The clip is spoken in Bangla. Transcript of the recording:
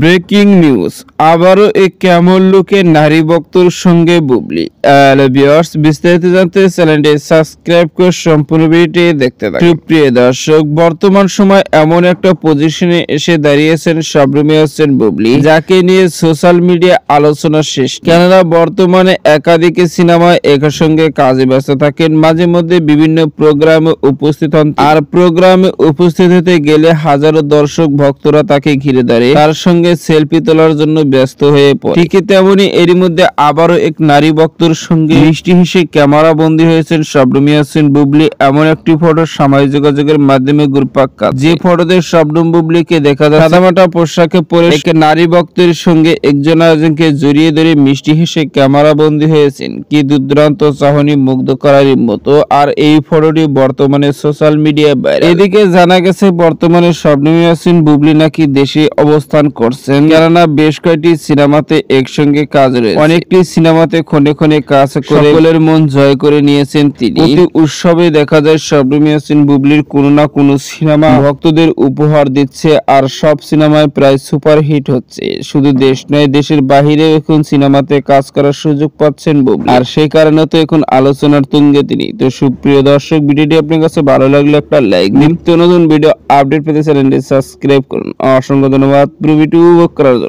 ব্রেকিং নিউজ, আবারও এক কেমন লুকে নারী বক্তর সঙ্গে বুবলি। ভিউয়ার্স, বিস্তারিত জানতে চ্যানেলটি সাবস্ক্রাইব করে সম্পূর্ণ ভিডিওটি দেখতে থাকুন। সুপ্রিয় দর্শক, বর্তমান সময় এমন একটা পজিশনে এসে দাঁড়িয়েছেন শবনম হোসেন বুবলি, যাকে নিয়ে সোশ্যাল মিডিয়া আলোচনা শেষ। কেননা বর্তমানে একাধিক সিনেমায় একার সঙ্গে কাজে ব্যস্ত থাকেন, মাঝে মধ্যে বিভিন্ন প্রোগ্রামে উপস্থিত হন, আর প্রোগ্রামে উপস্থিত হতে গেলে হাজারো দর্শক ভক্তরা তাকে ঘিরে দাঁড়িয়ে তার সঙ্গে সেলফি তোলার জন্য ব্যস্ত হয়ে পড়ে। ঠিক তেমনি এরই মধ্যে আবারও এক নারী ভক্তর সঙ্গে মিষ্টি হেসে ক্যামেরা বন্দী হয়েছেন শবনম হোসেন বুবলি। এমন একটি ফটো সামাজিক যোগাযোগের মাধ্যমে ঘুরপাক খাচ্ছে, যে ফটোতে শবনম বুবলিকে দেখা যায় সাদামাটা পোশাকে পরে এক নারী ভক্তের সঙ্গে একজন আরেকজনকে জড়িয়ে ধরে মিষ্টি হেসে ক্যামেরা বন্দী হয়েছেন। কি দুর্দান্ত চাহনি, মুগ্ধ করার মতো। আর এই ফটোটি বর্তমানে সোশ্যাল মিডিয়ায় ভাইরাল। এদিকে জানা গেছে বর্তমানে শবনম হোসেন বুবলি নাকি দেশে অবস্থান করছেন, কেননা বেশ কয়েকটি সিনেমাতে একসঙ্গে কাজ রয়েছে। অনেকটি সিনেমাতে ক্ষণে ক্ষণে কাজ করে সকলের মন জয় করে নিয়েছেন তিনি। প্রতি উৎসবে দেখা যায় শবনম হোসেন বুবলির কোনো না কোনো সিনেমা ভক্তদের উপহার দিচ্ছে, আর সব সিনেমায় প্রায় সুপার হিট হচ্ছে। শুধু দেশ নয়, দেশের বাহিরেও এখন সিনেমাতে কাজ করার সুযোগ পাচ্ছেন বুবলি, আর সেই কারণে তো এখন আলোচনার তুঙ্গে তিনি। তো সুপ্রিয় দর্শক, ভিডিওটি আপনার কাছে ভালো লাগলে একটা লাইক দিন। নিত্য নতুন ভিডিও আপডেট পেতে চ্যানেলটি সাবস্ক্রাইব করুন। অসংখ্য ধন্যবাদ ভিডিও করার জন্য।